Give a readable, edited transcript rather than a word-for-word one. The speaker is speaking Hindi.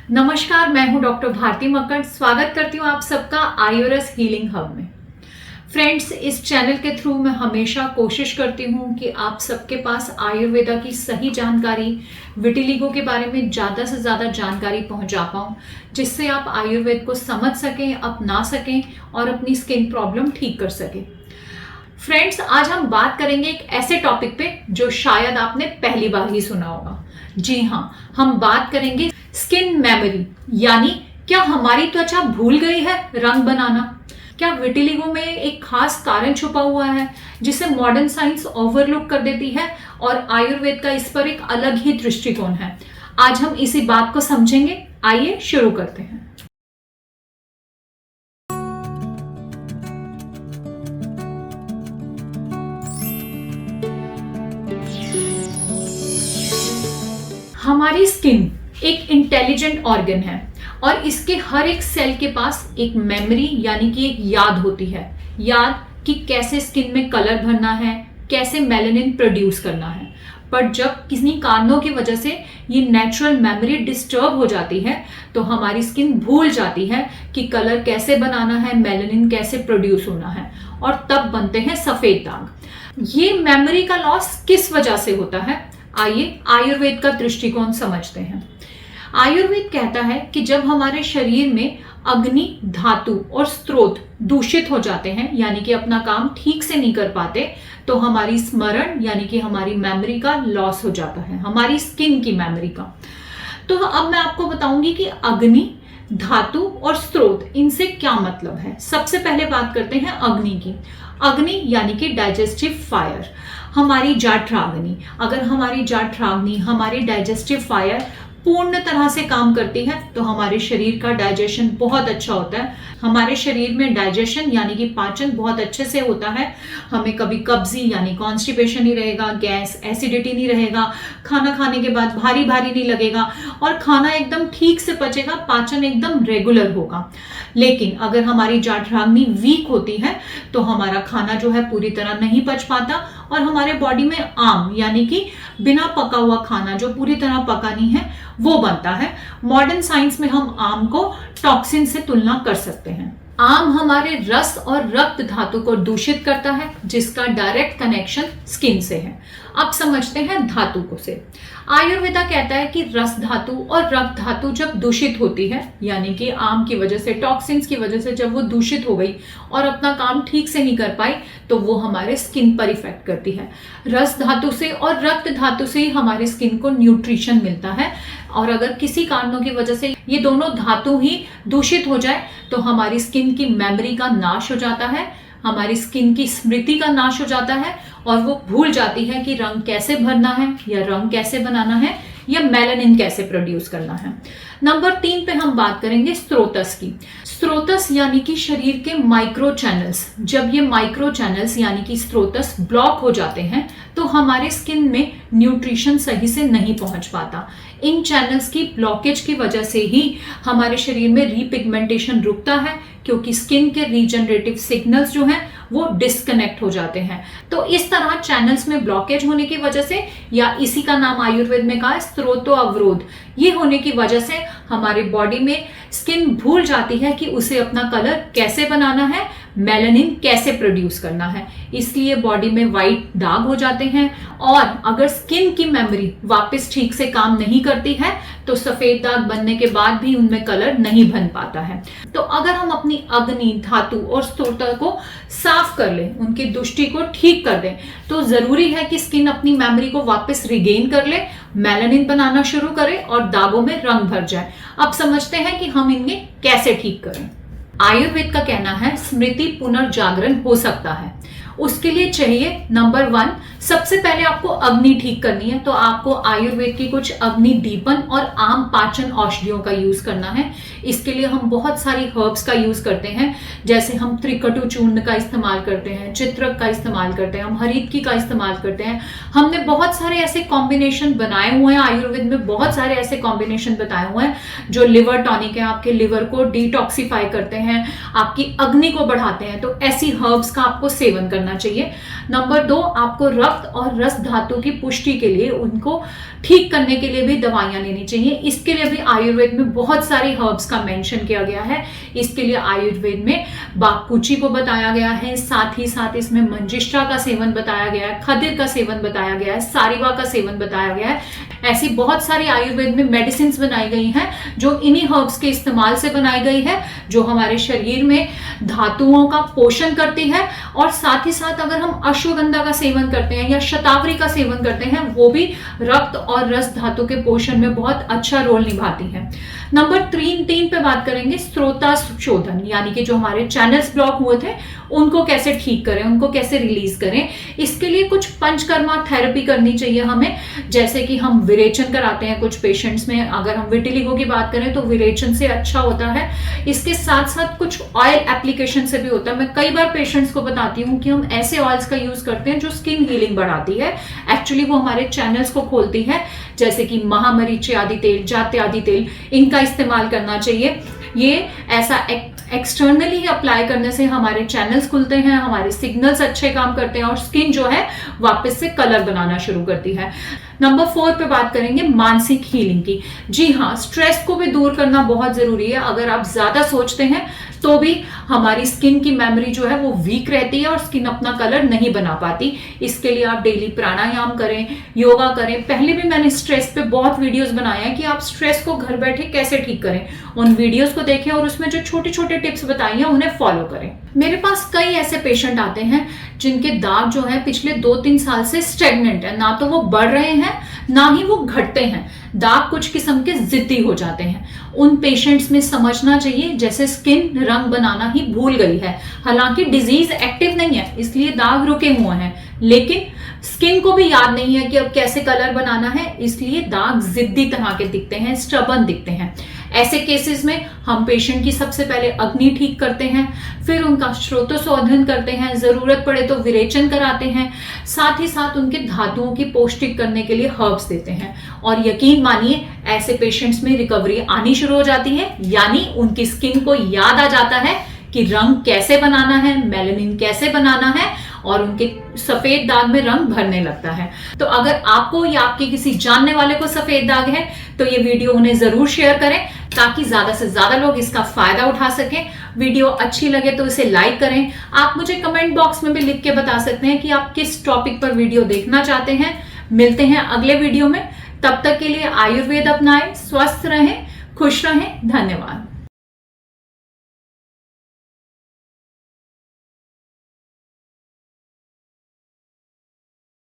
नमस्कार, मैं हूं डॉक्टर भारती मक्कड़। स्वागत करती हूं आप सबका आयुर्स हीलिंग हब में। फ्रेंड्स, इस चैनल के थ्रू मैं हमेशा कोशिश करती हूं कि आप सबके पास आयुर्वेदा की सही जानकारी, विटिलिगो के बारे में ज़्यादा से ज़्यादा जानकारी पहुंचा पाऊं, जिससे आप आयुर्वेद को समझ सकें, अपना सकें और अपनी स्किन प्रॉब्लम ठीक कर सकें। फ्रेंड्स, आज हम बात करेंगे एक ऐसे टॉपिक पे जो शायद आपने पहली बार ही सुना होगा। जी हाँ, हम बात करेंगे स्किन मेमोरी, यानी क्या हमारी त्वचा भूल गई है रंग बनाना? क्या विटिलिगो में एक खास कारण छुपा हुआ है जिसे मॉडर्न साइंस ओवरलुक कर देती है और आयुर्वेद का इस पर एक अलग ही दृष्टिकोण है? आज हम इसी बात को समझेंगे। आइए शुरू करते हैं। हमारी स्किन एक इंटेलिजेंट ऑर्गन है और इसके हर एक सेल के पास एक मेमोरी यानी कि एक याद होती है। याद कि कैसे स्किन में कलर भरना है, कैसे मेलानिन प्रोड्यूस करना है। पर जब किसी कारणों की वजह से ये नेचुरल मेमोरी डिस्टर्ब हो जाती है तो हमारी स्किन भूल जाती है कि कलर कैसे बनाना है, मेलानिन कैसे प्रोड्यूस होना है, और तब बनते हैं सफेद दाग। ये मेमोरी का लॉस किस वजह से होता है? आइए आयुर्वेद का दृष्टिकोण समझते हैं। आयुर्वेद कहता है कि जब हमारे शरीर में अग्नि, धातु और स्रोत दूषित हो जाते हैं, यानी कि अपना काम ठीक से नहीं कर पाते, तो हमारी स्मरण यानी कि हमारी मेमोरी का लॉस हो जाता है, हमारी स्किन की मेमोरी का। तो अब मैं आपको बताऊंगी कि अग्नि, धातु और स्रोत, इनसे क्या मतलब है। सबसे पहले बात करते हैं अग्नि की। अग्नि यानी कि डाइजेस्टिव फायर, हमारी जाठराग्नि। अगर हमारी जाठराग्नि, हमारी डाइजेस्टिव फायर पूर्ण तरह से काम करती है तो हमारे शरीर का डाइजेशन बहुत अच्छा होता है। हमारे शरीर में डाइजेशन यानी कि पाचन बहुत अच्छे से होता है। हमें कभी कब्जी यानी कॉन्स्टिपेशन नहीं रहेगा, गैस, एसिडिटी नहीं रहेगा, खाना खाने के बाद भारी भारी नहीं लगेगा और खाना एकदम ठीक से पचेगा, पाचन एकदम रेगुलर होगा। लेकिन अगर हमारी जाठराग्नि वीक होती है तो हमारा खाना जो है पूरी तरह नहीं पच पाता और हमारे बॉडी में आम यानी कि बिना पका हुआ खाना जो पूरी तरह पका नहीं है वो बनता है। मॉडर्न साइंस में हम आम को टॉक्सिन से तुलना कर सकते हैं। आम हमारे रस और रक्त धातु को दूषित करता है, जिसका डायरेक्ट कनेक्शन स्किन से है। अब समझते हैं धातु को से। आयुर्वेदा कहता है कि रस धातु और रक्त धातु जब दूषित होती है, यानी कि आम की वजह से, टॉक्सिन्स की वजह से जब वो दूषित हो गई और अपना काम ठीक से नहीं कर पाई, तो वो हमारे स्किन पर इफेक्ट करती है। रस धातु से और रक्त धातु से ही हमारी स्किन को न्यूट्रिशन मिलता है, और अगर किसी कारणों की वजह से ये दोनों धातु ही दूषित हो जाए तो हमारी स्किन की मेमोरी का नाश हो जाता है, हमारी स्किन की स्मृति का नाश हो जाता है और वो भूल जाती है कि रंग कैसे भरना है या रंग कैसे बनाना है या मेलानिन कैसे प्रोड्यूस करना है। नंबर 3 पे हम बात करेंगे स्रोतस की। स्रोतस यानी कि शरीर के माइक्रो चैनल्स। जब ये माइक्रो चैनल्स यानी कि स्रोतस ब्लॉक हो जाते हैं तो हमारे स्किन में न्यूट्रिशन सही से नहीं पहुंच पाता। इन चैनल्स की ब्लॉकेज की वजह से ही हमारे शरीर में रीपिगमेंटेशन रुकता है, क्योंकि स्किन के रीजनरेटिव सिग्नल्स जो हैं वो डिस्कनेक्ट हो जाते हैं। तो इस तरह चैनल्स में ब्लॉकेज होने की वजह से, या इसी का नाम आयुर्वेद में कहा है स्रोतो अवरोध, ये होने की वजह से हमारे बॉडी में स्किन भूल जाती है कि उसे अपना कलर कैसे बनाना है, मेलानिन कैसे प्रोड्यूस करना है। इसलिए बॉडी में वाइट दाग हो जाते हैं, और अगर स्किन की मेमोरी वापस ठीक से काम नहीं करती है तो सफेद दाग बनने के बाद भी उनमें कलर नहीं बन पाता है। तो अगर हम अपनी अग्नि, धातु और स्रोत को साफ कर लें, उनकी दुष्टि को ठीक कर दें, तो जरूरी है कि स्किन अपनी मेमोरी को वापस रिगेन कर ले, मेलानिन बनाना शुरू करे और दागों में रंग भर जाए। अब समझते हैं कि हम इन्हें कैसे ठीक करें। आयुर्वेद का कहना है स्मृति पुनर्जागरण हो सकता है। उसके लिए चाहिए नंबर 1, सबसे पहले आपको अग्नि ठीक करनी है, तो आपको आयुर्वेद की कुछ अग्नि दीपन और आम पाचन औषधियों का यूज करना है। इसके लिए हम बहुत सारी हर्ब्स का यूज करते हैं, जैसे हम त्रिकटु चूर्ण का इस्तेमाल करते हैं, चित्रक का इस्तेमाल करते हैं, हम हरितकी का इस्तेमाल करते हैं। हमने बहुत सारे ऐसे कॉम्बिनेशन बनाए हुए हैं, आयुर्वेद में बहुत सारे ऐसे कॉम्बिनेशन बताए हुए हैं जो लिवर टॉनिक है, आपके लिवर को डिटॉक्सिफाई करते हैं, आपकी अग्नि को बढ़ाते हैं। तो ऐसी हर्ब्स का आपको सेवन करना चाहिए। नंबर 2, आपको रक्त रक्त और रस धातु की पुष्टि के लिए, उनको ठीक करने के लिए भी दवाइयां लेनी चाहिए। इसके लिए भी आयुर्वेद में बहुत सारी हर्ब्स का मेंशन किया गया है। इसके लिए आयुर्वेद में बाकुची को बताया गया है, साथ ही साथ इसमें मंजिष्ठा का सेवन बताया गया है, खदिर का सेवन बताया गया है, सारिवा का सेवन बताया गया है। ऐसी बहुत सारी आयुर्वेद में मेडिसिन बनाई गई हैं जो इन्हीं हर्ब्स के इस्तेमाल से बनाई गई है, जो हमारे शरीर में धातुओं का पोषण करती है। और साथ ही साथ अगर हम अश्वगंधा का सेवन करते हैं या शतावरी का सेवन करते हैं, वो भी रक्त और रस धातु के पोषण में बहुत अच्छा रोल निभाती है। नंबर 3 पे बात करेंगे स्त्रोता शोधन, यानी कि जो हमारे चैनल्स ब्लॉक हुए थे उनको कैसे ठीक करें, उनको कैसे रिलीज करें। इसके लिए कुछ पंचकर्मा थेरेपी करनी चाहिए हमें, जैसे कि हम विरेचन कराते हैं कुछ पेशेंट्स में। अगर हम विटिलिगो की बात करें तो विरेचन से अच्छा होता है। इसके साथ साथ कुछ ऑयल एप्लीकेशन से भी होता है। मैं कई बार पेशेंट्स को बताती हूँ कि हम ऐसे ऑयल्स का यूज करते हैं जो स्किन हीलिंग बढ़ाती है। एक्चुअली वो हमारे चैनल्स को खोलती है, जैसे कि महामरीची आदि तेल, जाते आदि तेल, इनका इस्तेमाल करना चाहिए। ये ऐसा एक्सटर्नली ही अप्लाई करने से हमारे चैनल्स खुलते हैं, हमारे सिग्नल्स अच्छे काम करते हैं और स्किन जो है वापस से कलर बनाना शुरू करती है। नंबर 4 पे बात करेंगे मानसिक हीलिंग की। जी हाँ, स्ट्रेस को भी दूर करना बहुत जरूरी है। अगर आप ज्यादा सोचते हैं तो भी हमारी स्किन की मेमोरी जो है वो वीक रहती है और स्किन अपना कलर नहीं बना पाती। इसके लिए आप डेली प्राणायाम करें, योगा करें। पहले भी मैंने स्ट्रेस पे बहुत वीडियोस बनाए हैं कि आप स्ट्रेस को घर बैठे कैसे ठीक करें। उन वीडियोस को देखें और उसमें जो छोटे छोटे टिप्स बताई हैं उन्हें फॉलो करें। मेरे पास कई ऐसे पेशेंट आते हैं जिनके दाग जो है पिछले 2-3 साल से स्टेगनेंट है, ना तो वो बढ़ रहे हैं ना ही वो घटते हैं। दाग कुछ किस्म के जिद्दी हो जाते हैं। उन पेशेंट्स में समझना चाहिए जैसे स्किन रंग बनाना ही भूल गई है। हालांकि डिजीज एक्टिव नहीं है इसलिए दाग रुके हुए हैं, लेकिन स्किन को भी याद नहीं है कि अब कैसे कलर बनाना है, इसलिए दाग जिद्दी तरह के दिखते हैं, स्टबर्न दिखते हैं। ऐसे केसेस में हम पेशेंट की सबसे पहले अग्नि ठीक करते हैं, फिर उनका स्रोतोशोधन करते हैं, जरूरत पड़े तो विरेचन कराते हैं, साथ ही साथ उनके धातुओं की पौष्टिक करने के लिए हर्ब्स देते हैं। और यकीन मानिए ऐसे पेशेंट्स में रिकवरी आनी शुरू हो जाती है, यानी उनकी स्किन को याद आ जाता है कि रंग कैसे बनाना है, मेलानिन कैसे बनाना है, और उनके सफेद दाग में रंग भरने लगता है। तो अगर आपको या आपके किसी जानने वाले को सफेद दाग है तो ये वीडियो उन्हें जरूर शेयर करें ताकि ज्यादा से ज्यादा लोग इसका फायदा उठा सकें। वीडियो अच्छी लगे तो इसे लाइक करें। आप मुझे कमेंट बॉक्स में भी लिख के बता सकते हैं कि आप किस टॉपिक पर वीडियो देखना चाहते हैं। मिलते हैं अगले वीडियो में, तब तक के लिए आयुर्वेद अपनाएं, स्वस्थ रहें, खुश रहें। धन्यवाद।